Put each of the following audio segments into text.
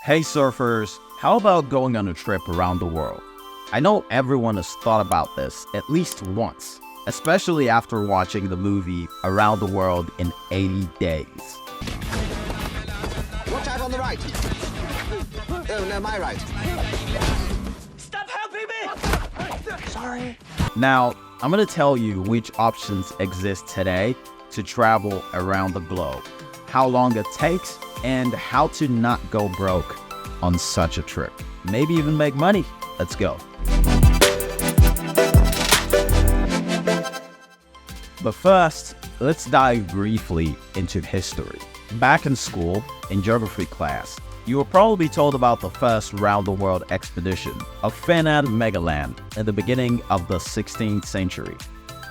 Hey surfers, how about going on a trip around the world? I know everyone has thought about this at least once, especially after watching the movie Around the World in 80 Days. Watch out on the right. Oh, no, my right. Stop helping me! Sorry. Now, I'm going to tell you which options exist today to travel around the globe, how long it takes, and how to not go broke on such a trip. Maybe even make money. Let's go. But first, let's dive briefly into history. Back in school, in geography class, you were probably told about the first round-the-world expedition of Ferdinand Magellan at the beginning of the 16th century.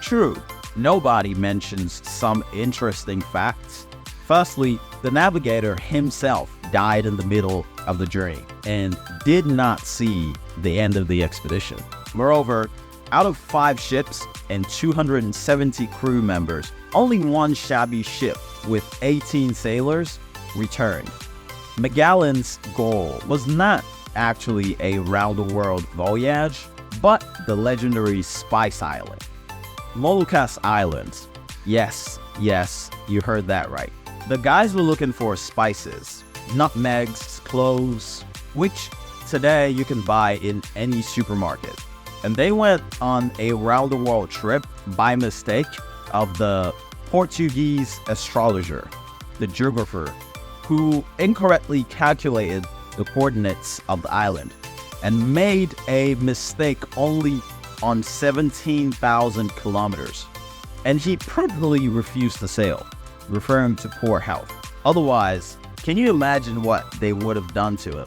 True, nobody mentions some interesting facts. Firstly, the navigator himself died in the middle of the journey and did not see the end of the expedition. Moreover, out of 5 ships and 270 crew members, only one shabby ship with 18 sailors returned. Magellan's goal was not actually a round-the-world voyage, but the legendary Spice Island. Moluccas Islands. Yes, you heard that right. The guys were looking for spices, nutmegs, cloves, which today you can buy in any supermarket. And they went on a round-the-world trip by mistake of the Portuguese astrologer, the geographer, who incorrectly calculated the coordinates of the island and made a mistake only on 17,000 kilometers. And he promptly refused to sail, referring to poor health. Otherwise, can you imagine what they would have done to him?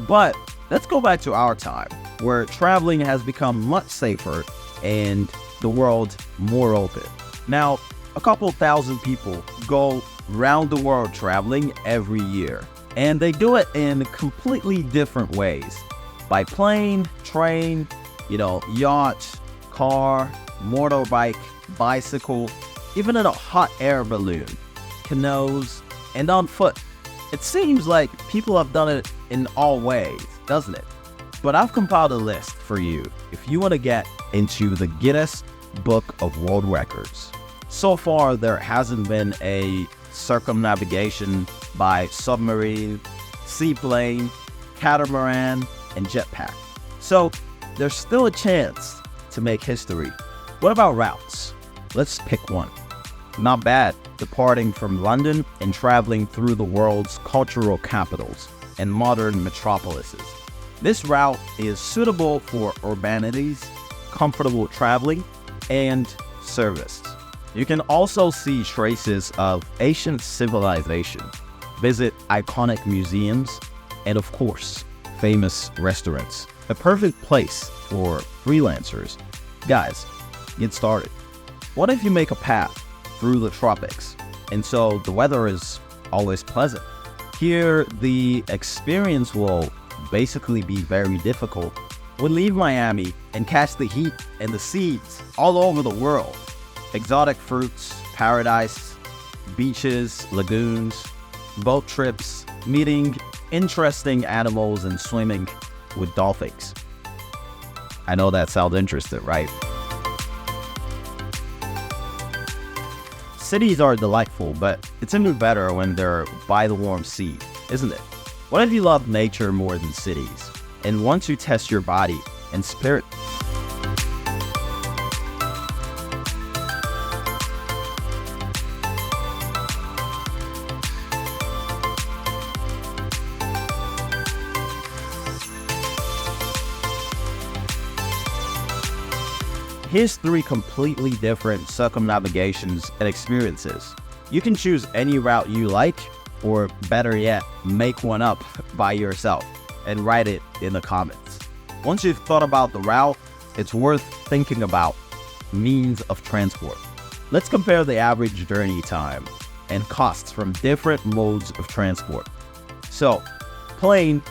But let's go back to our time, where traveling has become much safer and the world more open. Now, a couple thousand people go round the world traveling every year, and they do it in completely different ways. By plane, train, yacht, car, motorbike, bicycle, even in a hot air balloon, canoes, and on foot. It seems like people have done it in all ways, doesn't it? But I've compiled a list for you if you want to get into the Guinness Book of World Records. So far, there hasn't been a circumnavigation by submarine, seaplane, catamaran, and jetpack. So there's still a chance to make history. What about routes? Let's pick one. Not bad, departing from London and traveling through the world's cultural capitals and modern metropolises. This route is suitable for urbanities, comfortable traveling, and service. You can also see traces of ancient civilization, visit iconic museums, and of course, famous restaurants. A perfect place for freelancers. Guys, get started. What if you make a path through the tropics, and so the weather is always pleasant? Here, the experience will basically be very difficult. We'll leave Miami and catch the heat and the seas all over the world. Exotic fruits, paradise, beaches, lagoons, boat trips, meeting interesting animals, and swimming with dolphins. I know that sounds interesting, right? Cities are delightful, but it's even better when they're by the warm sea, isn't it? What if you love nature more than cities and want to test your body and spirit? Here's 3 completely different circumnavigations and experiences. You can choose any route you like, or better yet, make one up by yourself and write it in the comments. Once you've thought about the route, it's worth thinking about means of transport. Let's compare the average journey time and costs from different modes of transport. So, plane,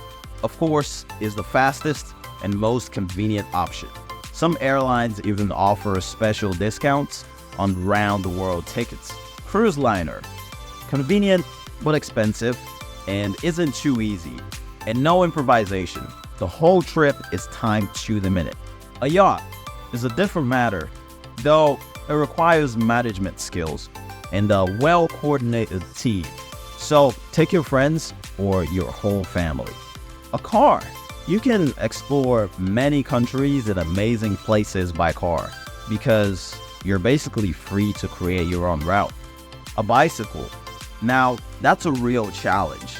of course, is the fastest and most convenient option. Some airlines even offer special discounts on round-the-world tickets. Cruise liner, convenient but expensive, and isn't too easy. and no improvisation. The whole trip is timed to the minute. A yacht is a different matter, though it requires management skills and a well-coordinated team. So take your friends or your whole family. A car. You can explore many countries and amazing places by car because you're basically free to create your own route. A bicycle. Now, that's a real challenge,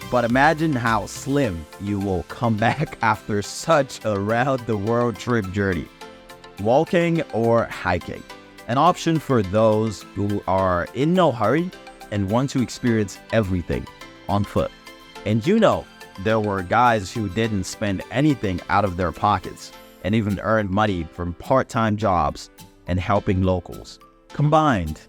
but imagine how slim you will come back after such a round-the-world trip journey. Walking or hiking. An option for those who are in no hurry and want to experience everything on foot. And you know, there were guys who didn't spend anything out of their pockets and even earned money from part-time jobs and helping locals. Combined,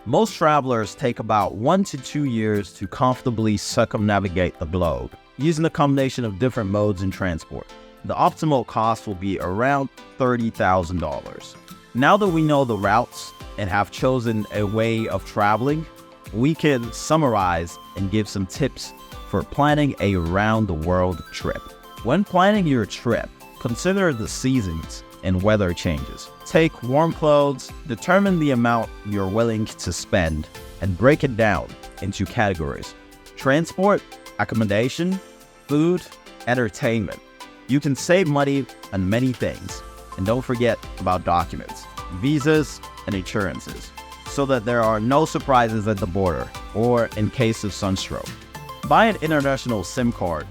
most travelers take about 1 to 2 years to comfortably circumnavigate the globe, using a combination of different modes and transport. The optimal cost will be around $30,000. Now that we know the routes and have chosen a way of traveling, we can summarize and give some tips for planning a round-the-world trip. When planning your trip, consider the seasons and weather changes. Take warm clothes, determine the amount you're willing to spend, and break it down into categories: transport, accommodation, food, entertainment. You can save money on many things, and don't forget about documents, visas, and insurances, so that there are no surprises at the border or in case of sunstroke. Buy an international SIM card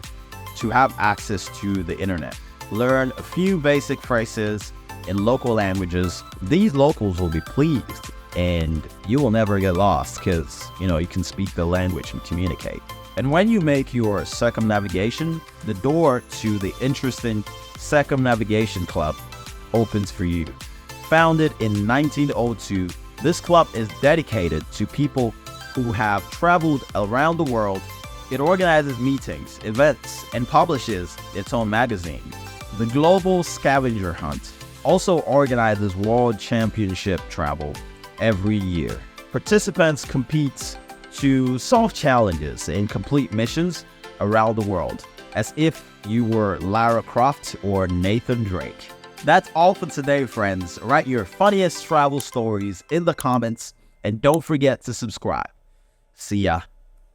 to have access to the internet. Learn a few basic phrases in local languages. These locals will be pleased and you will never get lost because, you can speak the language and communicate. And when you make your circumnavigation, the door to the interesting Circumnavigation Club opens for you. Founded in 1902, this club is dedicated to people who have traveled around the world. It organizes meetings, events, and publishes its own magazine. The Global Scavenger Hunt also organizes World Championship travel every year. Participants compete to solve challenges and complete missions around the world, as if you were Lara Croft or Nathan Drake. That's all for today, friends. Write your funniest travel stories in the comments, and don't forget to subscribe. See ya.